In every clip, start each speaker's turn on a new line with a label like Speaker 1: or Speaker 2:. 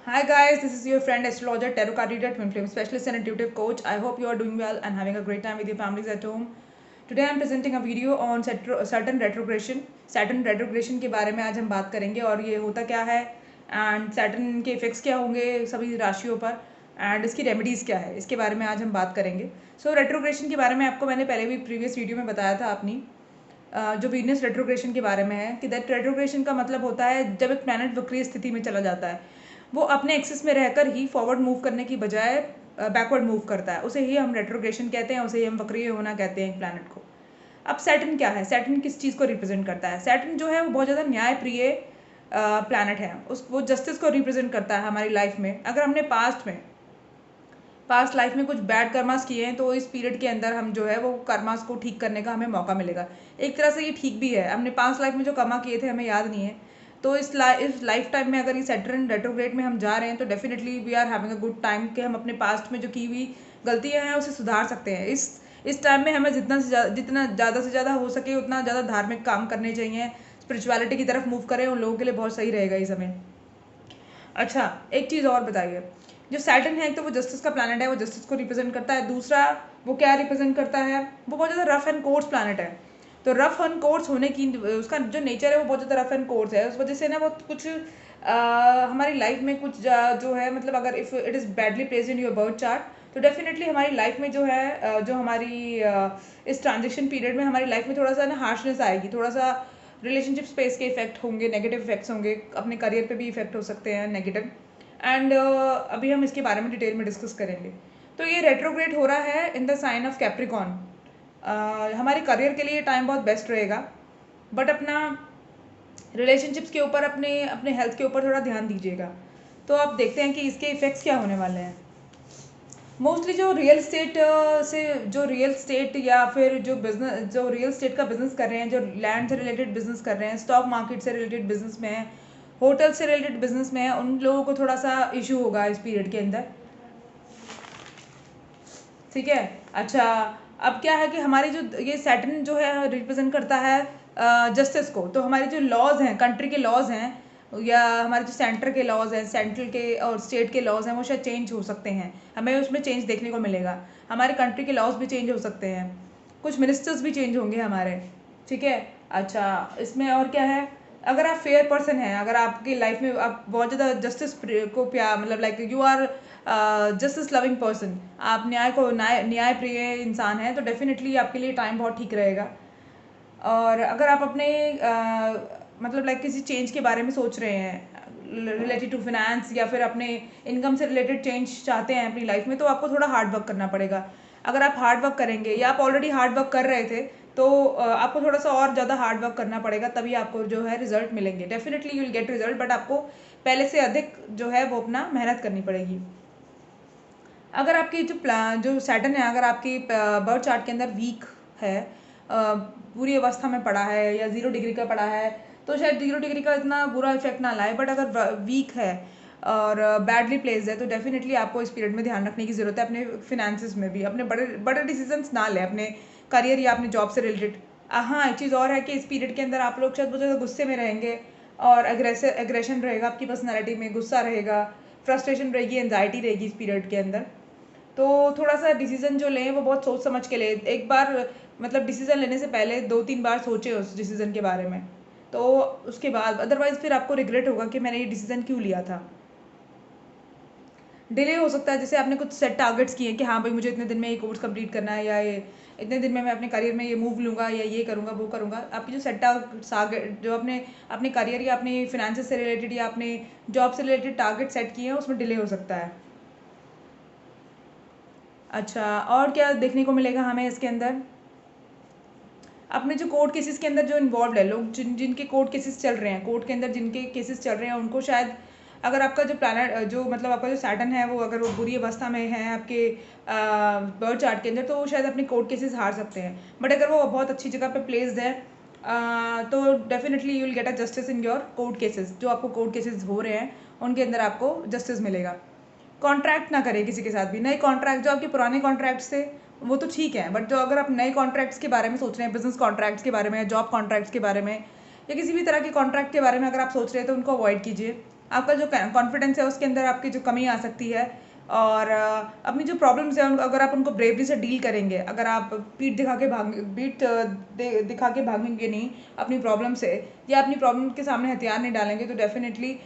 Speaker 1: Hi guys, this is your friend astrologer, tarot card reader, twin flame specialist and intuitive coach. I hope you are doing well and having a great time with your families at home. Today I am presenting a video on Saturn retrogression. Saturn retrogression के बारे में आज हम बात करेंगे और ये होता क्या है एंड सैटर्न के इफेक्ट्स क्या होंगे सभी राशियों पर एंड इसकी रेमेडीज़ क्या है, इसके बारे में आज हम बात करेंगे. सो रेट्रोग्रेशन के बारे में आपको मैंने पहले भी प्रीवियस वीडियो में बताया था अपनी जो वीनस रेट्रोग्रेशन के बारे में है कि दैट रेट्रोग्रेशन का मतलब होता है जब एक प्लैनेट वक्रीय स्थिति में चला जाता है, वो अपने एक्सिस में रहकर ही फॉरवर्ड मूव करने की बजाय बैकवर्ड मूव करता है. उसे ही हम रेट्रोग्रेशन कहते हैं, उसे ही हम वक्रीय होना कहते हैं एक प्लैनेट को. अब सैटर्न क्या है? सैटर्न किस चीज़ को रिप्रेजेंट करता है? सैटर्न जो है वो बहुत ज़्यादा न्यायप्रिय प्लैनेट है. वो जस्टिस को रिप्रेजेंट करता है हमारी लाइफ में. अगर हमने पास्ट लाइफ में कुछ बैड कर्मास किए हैं तो इस पीरियड के अंदर हम जो है वो कर्मास को ठीक करने का हमें मौका मिलेगा. एक तरह से ये ठीक भी है. हमने पास्ट लाइफ में जो कर्मा किए थे हमें याद नहीं है, तो इस लाइफ टाइम में अगर ये सैटर्न रेट्रोग्रेड में हम जा रहे हैं तो definitely we are having a good time कि हम अपने पास्ट में जो की हुई गलतियाँ हैं उसे सुधार सकते हैं. इस टाइम में हमें जितना ज़्यादा से ज़्यादा हो सके उतना ज़्यादा धार्मिक काम करने चाहिए, स्पिरिचुअलिटी की तरफ मूव करें, उन लोगों के लिए बहुत सही रहेगा ये समय. अच्छा, एक चीज़ और बताइए, जो सैटर्न है एक तो वो जस्टिस का प्लैनेट है, वो जस्टिस को रिप्रेजेंट करता है. दूसरा वो क्या रिप्रेजेंट करता है, वो बहुत ज़्यादा रफ एंड कोर्स प्लैनेट है. तो रफ एंड कोर्स होने की उसका जो नेचर है वो बहुत ज़्यादा रफ एंड कोर्स है. उस वजह से ना वो कुछ हमारी लाइफ में कुछ जो है मतलब अगर if it is badly placed in your birth chart तो डेफिनेटली हमारी लाइफ में जो है जो हमारी इस ट्रांजिशन पीरियड में हमारी लाइफ में थोड़ा सा ना हार्शनेस आएगी, थोड़ा सा रिलेशनशिप स्पेस के इफेक्ट होंगे, नेगेटिव इफेक्ट्स होंगे, अपने करियर पे भी इफेक्ट हो सकते हैं नेगेटिव. एंड अभी हम इसके बारे में डिटेल में डिस्कस करेंगे. तो ये रेट्रोग्रेड हो रहा है in the sign of Capricorn. हमारे करियर के लिए टाइम बहुत बेस्ट रहेगा, बट अपना रिलेशनशिप्स के ऊपर अपने अपने हेल्थ के ऊपर थोड़ा ध्यान दीजिएगा. तो आप देखते हैं कि इसके इफ़ेक्ट्स क्या होने वाले हैं. मोस्टली जो रियल स्टेट या फिर जो रियल स्टेट का बिजनेस कर रहे हैं, जो लैंड से रिलेटेड बिजनेस कर रहे हैं, स्टॉक मार्केट से रिलेटेड बिजनेस में है, होटल से रिलेटेड बिजनेस में है, उन लोगों को थोड़ा सा इशू होगा इस पीरियड के अंदर. ठीक है. अच्छा, अब क्या है कि हमारी जो ये सैटर्न जो है रिप्रेजेंट करता है जस्टिस को. तो हमारे जो लॉज हैं, कंट्री के लॉज हैं, या हमारे जो सेंटर के लॉज हैं, सेंट्रल के और स्टेट के लॉज हैं, वो शायद चेंज हो सकते हैं. हमें उसमें चेंज देखने को मिलेगा. हमारे कंट्री के लॉज भी चेंज हो सकते हैं, कुछ मिनिस्टर्स भी चेंज होंगे हमारे. ठीक है. अच्छा, इसमें और क्या है, अगर आप फेयर पर्सन हैं, अगर आपकी लाइफ में आप बहुत ज़्यादा जस्टिस को प्यार मतलब like you are justice loving person, आप न्याय प्रिय इंसान हैं, तो डेफिनेटली आपके लिए टाइम बहुत ठीक रहेगा. और अगर आप अपने मतलब लाइक किसी चेंज के बारे में सोच रहे हैं रिलेटेड टू फिनेंस या फिर अपने इनकम से रिलेटेड चेंज चाहते हैं अपनी लाइफ में, तो आपको थोड़ा हार्ड वर्क करना पड़ेगा. अगर आप हार्ड वर्क करेंगे या आप ऑलरेडी हार्ड वर्क कर रहे थे तो आपको थोड़ा सा और ज़्यादा हार्ड वर्क करना पड़ेगा, तभी आपको जो है रिजल्ट मिलेंगे. Definitely you will get result, but आपको पहले से अधिक जो है वो अपना मेहनत करनी पड़ेगी. अगर आपकी जो सैटर्न है अगर आपकी बर्थ चार्ट के अंदर वीक है, पूरी अवस्था में पड़ा है या 0 डिग्री का पड़ा है, तो शायद 0 डिग्री का इतना बुरा इफेक्ट ना लाए. बट अगर वीक है और बैडली प्लेस्ड है तो डेफिनेटली आपको इस पीरियड में ध्यान रखने की ज़रूरत है. अपने फिनेंसेस में भी अपने बड़े बड़े डिसीजंस ना लें अपने करियर या अपने जॉब से रिलेटेड. हाँ, एक चीज़ और है कि इस पीरियड के अंदर आप लोग शायद बहुत ज़्यादा गुस्से में रहेंगे और एग्रेशन रहेगा आपकी पर्सनैलिटी में, गुस्सा रहेगा, फ्रस्ट्रेशन रहेगी, एंजाइटी रहेगी इस पीरियड के अंदर. तो थोड़ा सा डिसीज़न जो लें वो बहुत सोच समझ के लें. एक बार मतलब डिसीज़न लेने से पहले 2-3 बार सोचें उस डिसीज़न के बारे में, तो उसके बाद अदरवाइज़ फिर आपको रिग्रेट होगा कि मैंने ये डिसीज़न क्यों लिया था. डिले हो सकता है, जैसे आपने कुछ सेट टारगेट्स किए कि हाँ भाई मुझे इतने दिन में ये कोर्स कंप्लीट करना है, या ये इतने दिन में मैं अपने करियर में ये मूव लूँगा या ये करूँगा वो करूँगा. आपकी जो सेट टारगेट जो अपने अपने करियर या अपने फिनेंसेस से रिलेटेड या अपने जॉब से रिलेटेड टारगेट सेट किए हैं उसमें डिले हो सकता है. अच्छा, और क्या देखने को मिलेगा हमें इसके अंदर, अपने जो कोर्ट केसेस के अंदर जो इन्वॉल्व है लोग, जिनके कोर्ट केसेस चल रहे हैं, कोर्ट के अंदर जिनके केसेस चल रहे हैं, उनको शायद अगर आपका जो प्लानट जो मतलब आपका जो सैटर्न है वो अगर वो बुरी अवस्था में है आपके बर्थ चार्ट के अंदर, तो वो शायद अपने कोर्ट केसेस हार सकते हैं. बट अगर वो बहुत अच्छी जगह पे प्लेस्ड है तो definitely you will get a justice in your court cases. जो आपको कोर्ट केसेस हो रहे हैं उनके अंदर आपको जस्टिस मिलेगा. कॉन्ट्रैक्ट ना करें किसी के साथ भी. नए कॉन्ट्रैक्ट जो आपके पुराने कॉन्ट्रैक्ट्स थे वो तो ठीक है, बट जो अगर आप नए कॉन्ट्रैक्ट्स के बारे में सोच रहे हैं, बिजनेस कॉन्ट्रैक्ट्स के बारे में, जॉब कॉन्ट्रैक्ट्स के बारे में, या किसी भी तरह के कॉन्ट्रैक्ट के बारे में अगर आप सोच रहे हैं तो उनको अवॉइड कीजिए. आपका जो कॉन्फिडेंस है उसके अंदर आपकी जो कमी आ सकती है। और अपनी जो प्रॉब्लम्स हैं अगर आप उनको ब्रेवरी से डील करेंगे, अगर आप पीठ दिखा के भागेंगे नहीं अपनी प्रॉब्लम से, या अपनी प्रॉब्लम के सामने हथियार नहीं डालेंगे, तो डेफिनेटली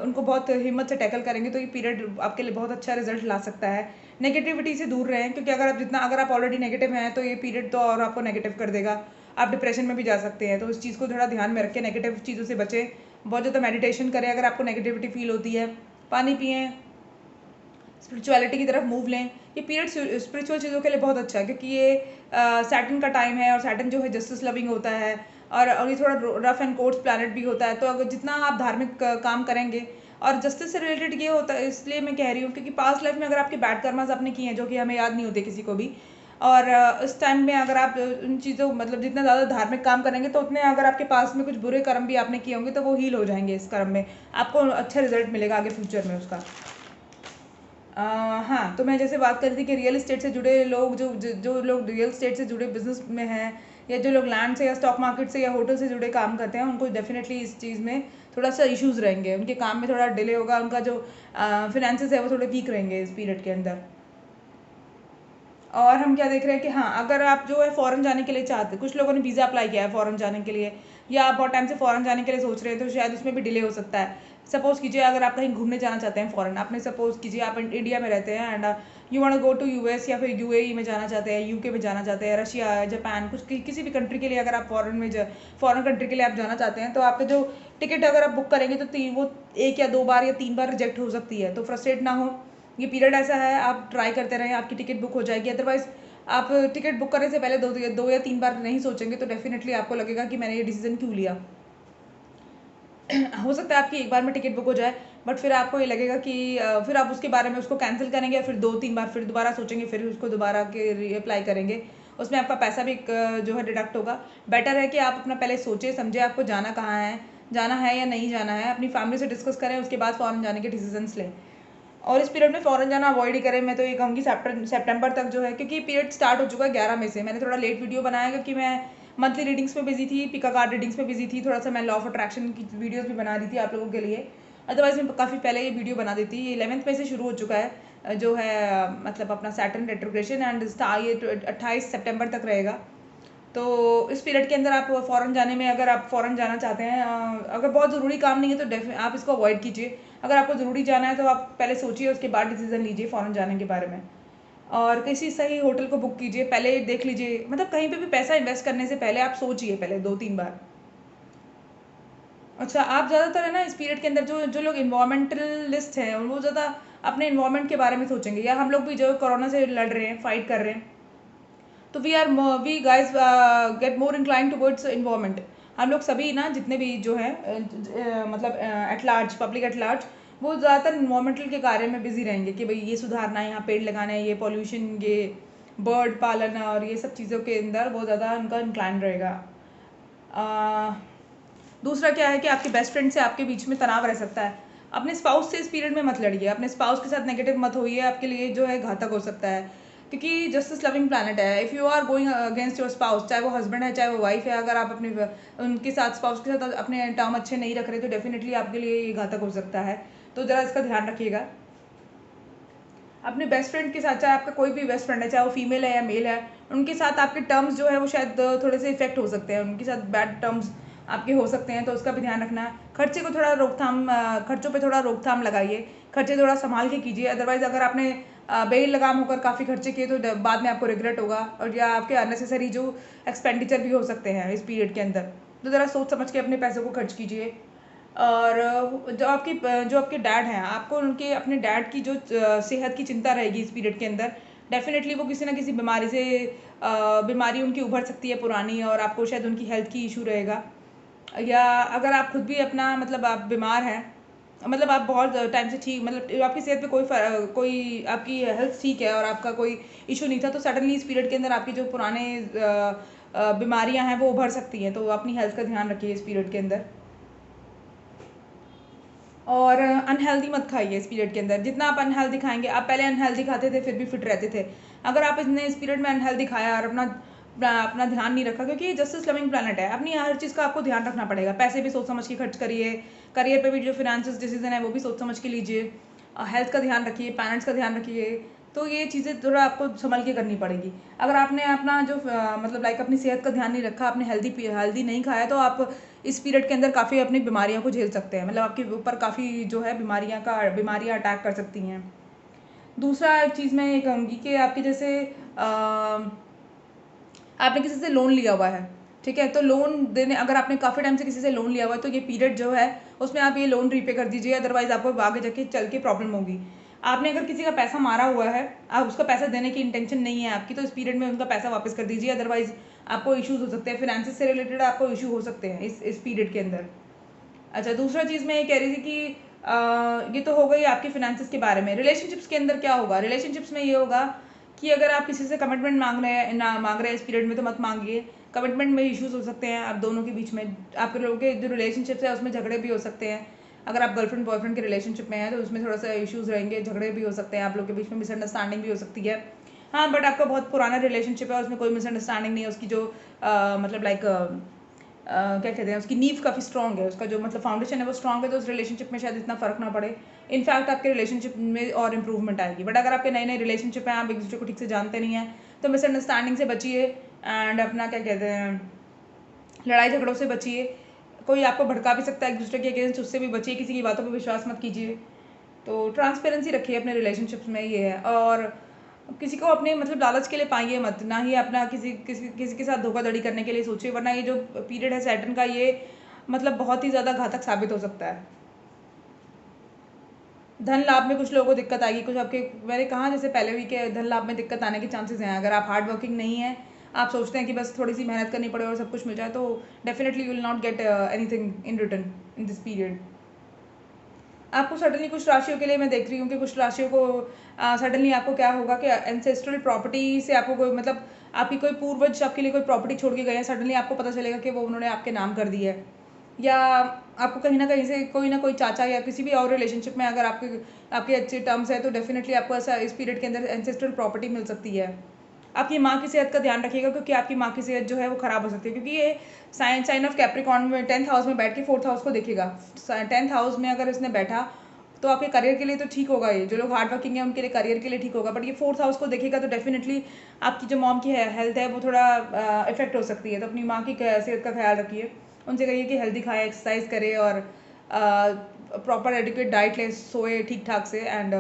Speaker 1: उनको बहुत हिम्मत से टैकल करेंगे तो ये पीरियड आपके लिए बहुत अच्छा रिजल्ट ला सकता है। नेगेटिविटी से दूर रहें, क्योंकि अगर आप ऑलरेडी नेगेटिव हैं तो ये पीरियड तो और आपको नेगेटिव कर देगा, आप डिप्रेशन में भी जा सकते हैं। तो इस चीज़ को थोड़ा ध्यान में रखें, नेगेटिव चीज़ों से बचें, बहुत ज़्यादा मेडिटेशन करें अगर आपको नेगेटिविटी फील होती है, पानी पिएँ, स्पिरिचुअलिटी की तरफ मूव लें। ये पीरियड स्पिरिचुअल चीज़ों के लिए बहुत अच्छा है, क्योंकि ये सैटर्न का टाइम है और सैटर्न जो है जस्टिस लविंग होता है, और ये थोड़ा रफ एंड कोर्स प्लैनेट भी होता है। तो अगर जितना आप धार्मिक काम करेंगे, और जस्टिस से रिलेटेड ये होता है, इसलिए मैं कह रही हूँ क्योंकि पास्ट लाइफ में अगर आपके बैड कर्मास आपने किए हैं जो कि हमें याद नहीं होते किसी को भी, और इस टाइम में अगर आप उन चीज़ों मतलब जितना ज़्यादा धार्मिक काम करेंगे तो उतने अगर आपके पास में कुछ बुरे कर्म भी आपने किए होंगे तो वो हील हो जाएंगे इस कर्म में, आपको अच्छा रिजल्ट मिलेगा आगे फ्यूचर में उसका। हाँ, तो मैं जैसे बात कर रही थी कि रियल एस्टेट से जुड़े लोग जो लोग रियल एस्टेट से जुड़े बिजनेस में हैं, या जो लोग लैंड से या स्टॉक मार्केट से या होटल से जुड़े काम करते हैं, उनको डेफिनेटली इस चीज़ में थोड़ा सा इश्यूज रहेंगे, उनके काम में थोड़ा डिले होगा, उनका जो फिनेंसेस है वो थोड़े वीक रहेंगे इस पीरियड के अंदर। और हम क्या देख रहे हैं कि हाँ, अगर आप जो है फ़ॉरेन जाने के लिए चाहते, कुछ लोगों ने वीज़ा अप्लाई किया है फ़ॉरेन जाने के लिए, या आप बहुत टाइम से फ़ॉरेन जाने के लिए सोच रहे हैं, तो शायद उसमें भी डिले हो सकता है। सपोज़ कीजिए अगर आप कहीं घूमने जाना चाहते हैं फ़ॉरेन, आपने सपोज़ कीजिए आप इंडिया में रहते हैं and you want to go to US या फिर यूएई में जाना चाहते हैं, यूके में जाना चाहते हैं, रशिया, जापान, किसी भी कंट्री के लिए अगर आप फ़ॉरेन कंट्री के लिए आप जाना चाहते हैं, तो आपका जो टिकट अगर आप बुक करेंगे तो वो 1 या 2 बार या 3 बार रिजेक्ट हो सकती है। तो फ्रस्ट्रेट ना हो, ये पीरियड ऐसा है, आप ट्राई करते रहें, आपकी टिकट बुक हो जाएगी। अदरवाइज़ आप टिकट बुक करने से पहले 2 या 3 बार नहीं सोचेंगे तो डेफिनेटली आपको लगेगा कि मैंने ये डिसीजन क्यों लिया। हो सकता है आपकी एक बार में टिकट बुक हो जाए, बट फिर आपको ये लगेगा कि फिर आप उसके बारे में उसको कैंसिल करेंगे, फिर 2-3 बार फिर दोबारा सोचेंगे, फिर उसको दोबारा के रीअप्लाई करेंगे। उसमें आपका पैसा भी जो है डिडक्ट होगा। बेटर है कि आप अपना पहले सोचें समझें आपको जाना कहाँ है, जाना है या नहीं जाना है, अपनी फैमिली से डिस्कस करें, उसके बाद फ़ॉरेन जाने के डिसीजंस लें। और इस पीरियड में फ़ॉरेन जाना अवॉइड ही करें। मैं तो ये कहूँगी सितंबर तक जो है, क्योंकि पीरियड स्टार्ट हो चुका है 11 मई से। मैंने थोड़ा लेट वीडियो बनाया क्योंकि मैं मंथली रीडिंग्स में बिजी थी, पिका कार्ड रीडिंग्स में बिजी थी, थोड़ा सा मैं लॉ ऑफ अट्रैक्शन की वीडियोस भी बना रही थी आप लोगों के लिए। अदरवाइज मैं काफ़ी पहले ये वीडियो बना देती। ये 11th मई से शुरू हो चुका है जो है मतलब अपना सैटर्न रेट्रोग्रेशन, एंड ये 28 सितंबर तक रहेगा। तो इस पीरियड के अंदर आप फ़ॉरेन जाने में, अगर आप फ़ॉरेन जाना चाहते हैं, अगर बहुत ज़रूरी काम नहीं है तो आप इसको अवॉइड कीजिए। अगर आपको ज़रूरी जाना है तो आप पहले सोचिए, उसके बाद डिसीज़न लीजिए फ़ॉरेन जाने के बारे में। और किसी सही होटल को बुक कीजिए, पहले देख लीजिए, मतलब कहीं पे भी पैसा इन्वेस्ट करने से पहले आप सोचिए पहले 2-3 बार। अच्छा, आप ज़्यादातर है ना इस पीरियड के अंदर जो लोग इन्वायरमेंटलिस्ट हैं वो ज़्यादा अपने इन्वायरमेंट के बारे में सोचेंगे, या हम लोग भी जो कोरोना से लड़ रहे हैं, फाइट कर रहे हैं, तो we guys get more incline towards environment. हम लोग सभी ना जितने भी जो है मतलब at large, public at large, वो ज़्यादातर इन्वायरमेंटल के कार्य में बिजी रहेंगे कि भाई ये सुधारना है, यहाँ पेड़ लगाना है, ये पॉल्यूशन, ये बर्ड पालन और ये सब चीज़ों के अंदर बहुत ज़्यादा उनका इंक्लाइन रहेगा। दूसरा क्या है कि आपके बेस्ट फ्रेंड से आपके बीच में तनाव रह सकता है। अपने स्पाउस से इस पीरियड में मत लड़िए, अपने स्पाउस के साथ नेगेटिव मत होइए, आपके लिए जो है घातक हो सकता है, क्योंकि जस्टिस लविंग प्लैनेट है। If you are going against your spouse, चाहे वो हस्बैंड है चाहे वो वाइफ है, अगर आप अपने उनके साथ स्पाउस के साथ अपने टर्म अच्छे नहीं रख रहे तो डेफिनेटली आपके लिए ये घातक हो सकता है। तो ज़रा इसका ध्यान रखिएगा। अपने बेस्ट फ्रेंड के साथ, चाहे आपका कोई भी बेस्ट फ्रेंड है, चाहे वो फीमेल है या मेल है, उनके साथ आपके टर्म्स जो है वो शायद थोड़े से इफेक्ट हो सकते हैं, उनके साथ बैड टर्म्स आपके हो सकते हैं, तो उसका भी ध्यान रखना है। खर्चे को थोड़ा खर्चों पे थोड़ा रोकथाम लगाइए, खर्चे थोड़ा संभाल के कीजिए। अदरवाइज अगर आपने बेलगाम होकर काफ़ी खर्चे किए तो बाद में आपको रिग्रेट होगा, और या आपके अननेसेसरी जो एक्सपेंडिचर भी हो सकते हैं इस पीरियड के अंदर। तो ज़रा सोच समझ के अपने पैसों को खर्च कीजिए। और जो आपके डैड हैं, आपको उनके अपने डैड की जो सेहत की चिंता रहेगी इस पीरियड के अंदर। डेफ़िनेटली वो किसी न किसी बीमारी से बीमारी उनकी उभर सकती है पुरानी, और आपको शायद उनकी हेल्थ की इशू रहेगा। या अगर आप खुद भी अपना मतलब आप बीमार हैं, मतलब आप बहुत टाइम से ठीक, मतलब आपकी सेहत पे कोई आपकी हेल्थ ठीक है और आपका कोई इशू नहीं था, तो सडनली इस पीरियड के अंदर आपकी जो पुराने बीमारियां हैं वो उभर सकती हैं। तो अपनी हेल्थ का ध्यान रखिए इस पीरियड के अंदर। और अनहेल्दी मत खाइए इस पीरियड के अंदर। जितना आप अनहेल्दी खाएंगे, आप पहले अनहेल्दी खाते थे फिर भी फिट रहते थे, अगर आप इस पीरियड में अनहेल्दी खाया और अपना अपना ध्यान नहीं रखा, क्योंकि ये जस्टिस लविंग प्लानट है। अपनी हर चीज़ का आपको ध्यान रखना पड़ेगा, पैसे भी सोच समझ के खर्च करिए, करियर पे भी जो फाइनेंशियल डिसीजन है वो भी सोच समझ के लीजिए, हेल्थ का ध्यान रखिए, पेरेंट्स का ध्यान रखिए। तो ये चीज़ें थोड़ा आपको संभल के करनी पड़ेगी। अगर आपने अपना जो मतलब लाइक अपनी सेहत का ध्यान नहीं रखा, आपने हेल्दी नहीं खाया, तो आप इस पीरियड के अंदर काफ़ी अपनी बीमारियों को झेल सकते हैं। मतलब आपके ऊपर काफ़ी जो है बीमारियाँ अटैक कर सकती हैं। दूसरा एक चीज़ मैं ये कहूँगी कि आपके जैसे आपने किसी से लोन लिया हुआ है, ठीक है, तो लोन देने, अगर आपने काफ़ी टाइम से किसी से लोन लिया हुआ है, तो ये पीरियड जो है उसमें आप ये लोन रीपे कर दीजिए, अदरवाइज आपको आगे जाके चल के प्रॉब्लम होगी। आपने अगर किसी का पैसा मारा हुआ है, आप उसका पैसा देने की इंटेंशन नहीं है आपकी, तो इस पीरियड में उनका पैसा वापस कर दीजिए, अदरवाइज आपको इश्यूज हो सकते हैं, फाइनेंसिस से रिलेटेड आपको इशू हो सकते हैं इस पीरियड के अंदर। अच्छा, दूसरा चीज़ मैं ये कह रही थी कि ये तो हो गई आपकी फाइनेंसिस के बारे में। रिलेशनशिप्स के अंदर क्या होगा? रिलेशनशिप्स में ये होगा कि अगर आप किसी से कमिटमेंट मांग रहे हैं इस पीरियड में, तो मत मांगिए। कमिटमेंट में इश्यूज हो सकते हैं आप दोनों के बीच में, आप लोगों के जो रिलेशनशिप्स है उसमें झगड़े भी हो सकते हैं। अगर आप गर्लफ्रेंड बॉयफ्रेंड के रिलेशनशिप में हैं तो उसमें थोड़ा सा इश्यूज रहेंगे, झगड़े भी हो सकते हैं, आप लोग के बीच में मिसअंडरस्टैंडिंग भी हो सकती है। हाँ, बट आपका बहुत पुराना रिलेशनशिप है, उसमें कोई मिसअंडरस्टैंडिंग नहीं है, उसकी जो मतलब लाइक क्या कहते हैं, उसकी नींव काफ़ी स्ट्रॉन्ग है, उसका जो मतलब फाउंडेशन है वो स्ट्रॉन्ग है, तो उस रिलेशनशिप में शायद इतना फ़र्क ना पड़े। इनफैक्ट आपके रिलेशनशिप में और इंप्रूवमेंट आएगी। बट अगर आपके नए नए रिलेशनशिप हैं, आप एक दूसरे को ठीक से जानते नहीं हैं, तो मिसअंडरस्टैंडिंग से बचिए एंड अपना क्या कहते हैं, लड़ाई झगड़ों से बचिए। कोई आपको भड़का भी सकता है एक दूसरे के अगेंस्ट, उससे भी बचिए, किसी की बातों पर विश्वास मत कीजिए। तो ट्रांसपेरेंसी रखिए अपने रिलेशनशिप्स में, ये है। और किसी को अपने मतलब लालच के लिए पाइए मत, ना ही अपना किसी किसी किसी के साथ धोखाधड़ी करने के लिए सोचिए, वरना ये जो पीरियड है सैटर्न का, ये मतलब बहुत ही ज़्यादा घातक साबित हो सकता है। धन लाभ में कुछ लोगों को दिक्कत आएगी, कुछ आपके, मैंने कहा जैसे पहले भी कि धन लाभ में दिक्कत आने के चांसेस हैं। अगर आप हार्ड वर्किंग नहीं है, आप सोचते हैं कि बस थोड़ी सी मेहनत करनी पड़े और सब कुछ मिल जाए, तो definitely you will not get anything in return in this period. आपको सडनली कुछ राशियों के लिए मैं देख रही हूँ कि कुछ राशियों को सडनली आपको क्या होगा कि एंसेस्ट्रल प्रॉपर्टी से आपको कोई मतलब आपकी कोई पूर्वज आपके लिए कोई प्रॉपर्टी छोड़ के गए हैं, सडनली आपको पता चलेगा कि वो उन्होंने आपके नाम कर दी है। या आपको कहीं ना कहीं से कोई ना कोई चाचा या किसी भी और रिलेशनशिप में अगर आपके आपके अच्छे टर्म्स है, तो डेफिनेटली आपको ऐसा इस पीरियड के अंदर एंसेस्ट्रल प्रॉपर्टी मिल सकती है। आपकी माँ की सेहत का ध्यान रखिएगा, क्योंकि आपकी माँ की सेहत जो है वो ख़राब हो सकती है, क्योंकि ये साइन ऑफ कैप्रिकॉर्न में 10th हाउस में बैठ के 4th हाउस को देखेगा। 10th हाउस में अगर इसने बैठा तो आपके करियर के लिए तो ठीक होगा, ये जो लोग हार्ड वर्किंग है उनके लिए करियर के लिए ठीक होगा, बट ये 4th हाउस को देखेगा, तो डेफिनेटली आपकी जो मॉम की हेल्थ है वो थोड़ा इफेक्ट हो सकती है। तो अपनी माँ की सेहत का ख्याल रखिए, उनसे कहिए कि हेल्दी खाए, एक्सरसाइज करे और प्रॉपर एडिक्वेट डाइट ले, सोए ठीक ठाक से। एंड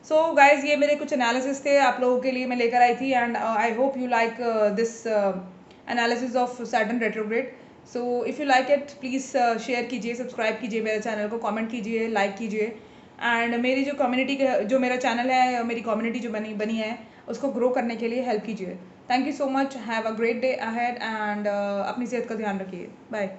Speaker 1: सो गाइज, ये मेरे कुछ एनालिसिस थे आप लोगों के लिए मैं लेकर आई थी, and I hope you like this analysis of Saturn retrograde. So if you like it, please share कीजिए, सब्सक्राइब कीजिए मेरे चैनल को, कमेंट कीजिए, लाइक कीजिए। एंड मेरी जो कम्युनिटी जो मेरा चैनल है, मेरी कम्युनिटी जो बनी है, उसको ग्रो करने के लिए हेल्प कीजिए। Thank you so much, have a great day ahead, and अपनी सेहत का ध्यान रखिए। बाय।